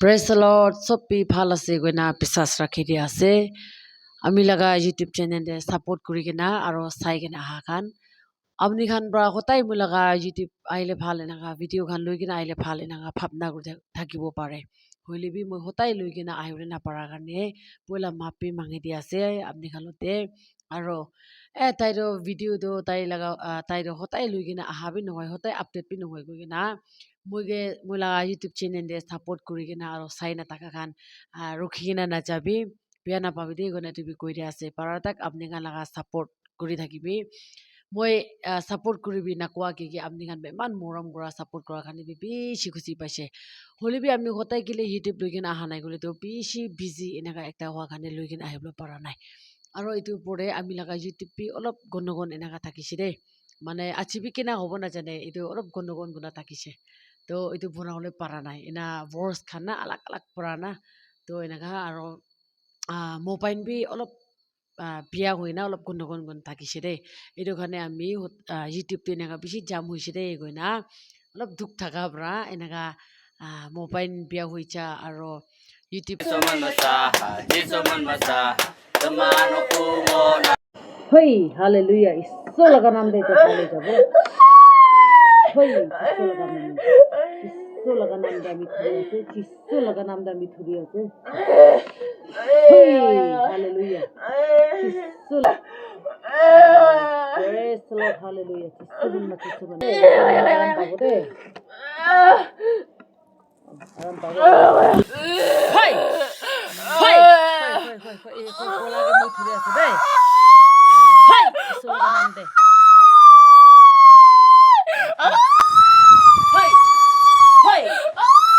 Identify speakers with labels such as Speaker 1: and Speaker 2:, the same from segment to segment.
Speaker 1: Praise the Lord. Sopi phalase goina pisas rakhi dia ase. Ami laga YouTube channel de support kuri kena aro sai kena ha kan. Amni khan bra hotai mu laga YouTube aile phale naga video khan loi kena aile phale naga phapna gur thakibo pare. Hoile bi mu hotai loi kena ahure na para karne poila mapi mangi dia ase amni khalote aro tairo video do tai laga tairo hotai loi kena ahabi nohoi hotai update bi nohoi go kena muge mula YouTube channel de support kuri kena aro sai na taka khan rukhi kena na jabi biya na pabi de gona tibi koi dia ase para tak apni khan laga support kuri thakibi moi support kuribi nakwa ki apni khan beman moram gora support kora khan bi bishi khushi paise hole bi amni hotai kile YouTube loi kena aha nai gole to bishi busy enaka ekta hwa khan loi kena ahiblo para nai aro itu pore ami laga YouTube bi olop gonogon enaka thakise de মানে আচিবি কিনা হব না জানে itu অলপ গন্ডগোল গুনা থাকিছে তো itu বনাবলে পারা নাই এনা ভর্স খানা আলাক আলাক পরানা তো এনেকা আৰু মোবাইল বি অলপ বিয়া হইনা অলপ গন্ডগোল গুন থাকিছে দে এটো খানে আমি ইউটিউব তে এনেকা বেশি জাম হইছে দে গইনা অলপ দুখ থাকা ব্রা এনেকা মোবাইল বিয়া হইছা আৰু ইউটিউব হই হালেলুয়া ইসো লাগা নাম দে তো চলে যাব হই ইসো লাগা নাম দে আমি থুরি আছে ইসো লাগা নাম দে আমি থুরি আছে হই হালেলুয়া ইসো প্রেস লো হালেলুয়া ইসো বন্না আরাম পাবো দে আরাম পাবো হই হই হই ওলাগে মই থুরি আছে দে হই ইসো লাগা নাম দে হই হই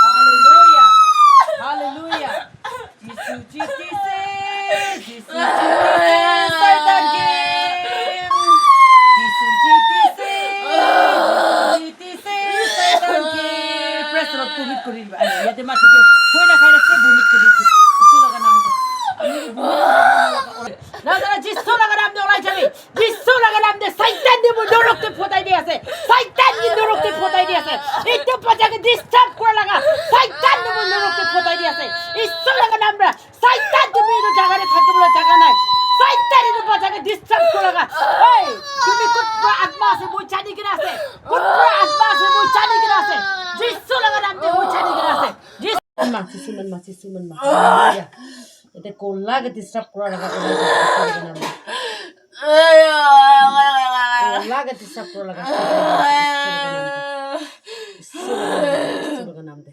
Speaker 1: হালেলুয়া হালেলুয়া যিশু জিতেছে যিশু জিতেছে শয়তান কে যিশু জিতেছে জিতেছে শয়তান কে প্রেস রক ভূমিত করি ইয়াতে মাটিতে কই না খাই রাখছে ভূমিত করি যিশু লাগা নাম দে আমি ভূমিত না না যিশু লাগা নাম দে ওলাই যাবি যিশু লাগা নাম দে শয়তান দি নরকতে ফোটাই দি আছে শয়তান দি নরকতে ফোটাই দি আছে একটু পাজাকে ডিস্টার্ব করে লাগা শয়তান দি নরকতে ফোটাই দি আছে যিশু লাগা নাম রা শয়তান তুমি এই জায়গায় থাকতে বলে জায়গা নাই শয়তান দি পাজাকে ডিস্টার্ব করে লাগা এই তুমি কুত্রা আত্মা আছে মই জানি কি আছে কুত্রা আত্মা আছে মই জানি কি আছে যিশু লাগা নাম দে মই জানি কি আছে যিশু মা এটা কোল্লাকে ডিস্টার্ব করে লাগা নাম কোল্লাকে ডিস্টার্ব করে লাগা নাম দে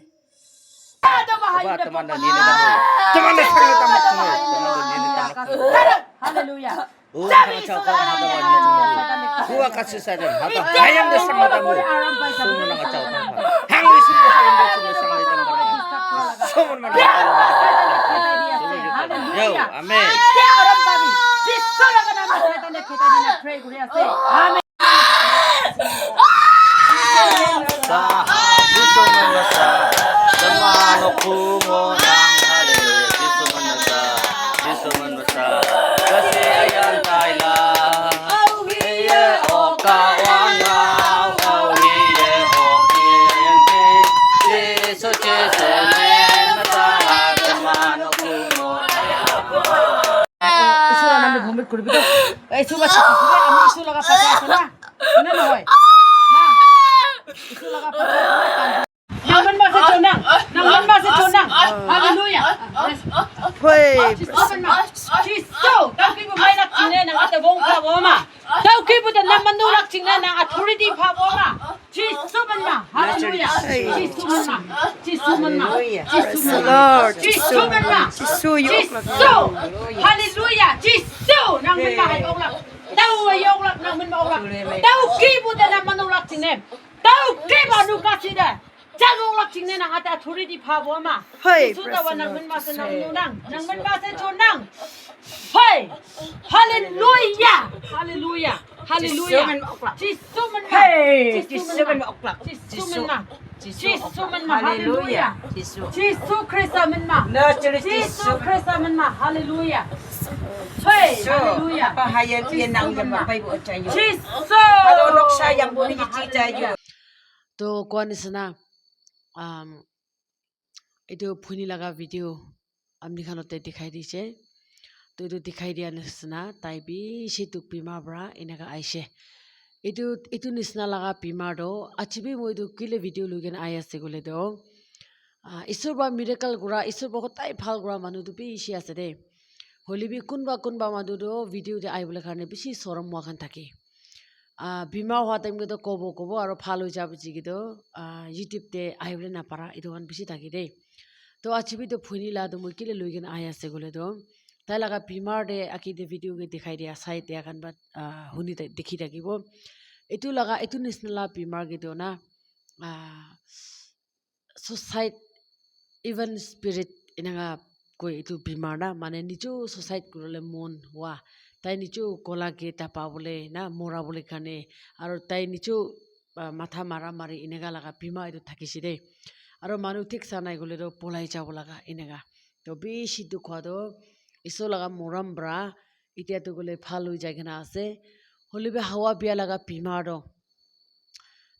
Speaker 1: Haleluya. Kuwa kasih sadar hata hayam de sama tamu sumu na ngacau tamu hang di sini hayam de sumu sama tamu sumu na yo amen dia orang babi jisu laga nama setan de kita dina pray guri ase amen jisu manasa zamano kumo nang haleluya jisu manasa kasi ayan taila hiye okawana hiye okiyente jisu jisu menata zamano kumo isu naam de bhumit korbi to isu bacha ami isu laga pata ase na shone na hoy na isu laga pata Naman ba sa chonang? Naman ba sa chonang? Hallelujah. Hoy. Jisu, tao ki mo may nakchingna ng atawong pawoma. Tao ki mo na manulak chingna ng authority pawoma. Jisu man na. Hallelujah. Jisu man na. Jisu man na. Jisu Lord. Jisu man na. Jisu. Hallelujah. Jisu nang man mahayong. Tao ayong lak nang man maulak. Tao ki mo na manulak chingna. Tao ki mo nukasida. Jangan ulak cingna nang ata authority phawo ma. Sudah wanang men masa nang nunang, nang men masa chonang. Hey, hallelujah, hallelujah, hallelujah. Jisu men ma. Hey, Jisu men ma. Jisu men ma. Jisu men ma hallelujah. Jisu Krista men ma. Jisu Krista men ma hallelujah. Hey hallelujah.
Speaker 2: Bahaya dia nang jam pai bo chai yo.
Speaker 1: Jisu.
Speaker 2: Kalau nok sayang bo ni chi chai yo.
Speaker 1: To kwan isna itu phuni laga video amni khanote dikhai diche to itu dikhai dia nisna tai bi shituk bima bra inaga aishe itu nisna laga bima do achibi moi du kile video lugen ayase gole do isur ba miracle gura isur ba tai phal gura manu du bi shi ase de holibi kunba manu do video de aibole karne bishi sorom wa khan thake bima hwa time do kobo aro phalo jabu jigi do youtube te aibole na para itu kan bishi thake de to achibi to phuni la do moi kile lugen ayase gole do tai laga bimar de aki de video ge dikhai dia sai dia kan ba huni dekhi থাকিব etu laga etu nisna la bimar ge do na suicide even spirit inaga koi etu bimar na mane nichu suicide kurole mon wa tai nichu kola ge tapa bole na mora bole kane aro tai nichu matha mara mari inaga laga bima etu thakisi de aro manu thik sanai gole do polai jabo laga inaga to beshi dukha do iso laga moram bra itia to gole phal hoi jai kana ase holibe hawa bia laga bimar do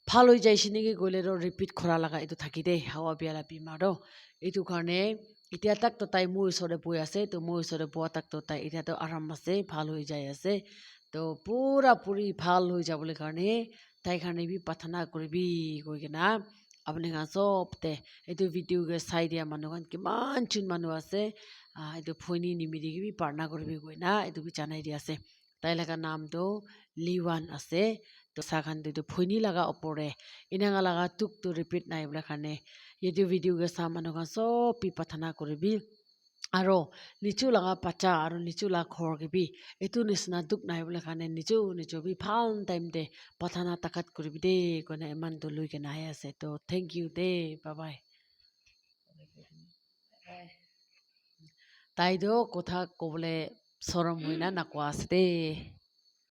Speaker 1: phal hoi jai shini ge gole do repeat khora laga etu thaki de hawa bia la bimar do etu karne itia tak to tai moi sore boi ase to moi sore boa tak to tai itia to aram ase phal hoi jai ase to pura puri phal hoi jabole karne tai karne bi pathana koribi koi kena apne ga sobte etu video ge sai dia manu kan kiman chun manu ase etu phoni nimiri gi parna koribi koi na etu bi janai dia ase tai laga naam to liwan ase to sakhan to phoni laga opore inanga laga tuk to repeat nai bla khane etu video ge sa manu kan sob pi pathana koribi aro nichu laga pacha aro nichu la khor ge bi etu nisna duk nai bla khane nichu bi phal time de pathana takat koribi de kone eman to lui ke na ase to thank you de bye bye tai do kotha kobole sorom hoina na kwa ase de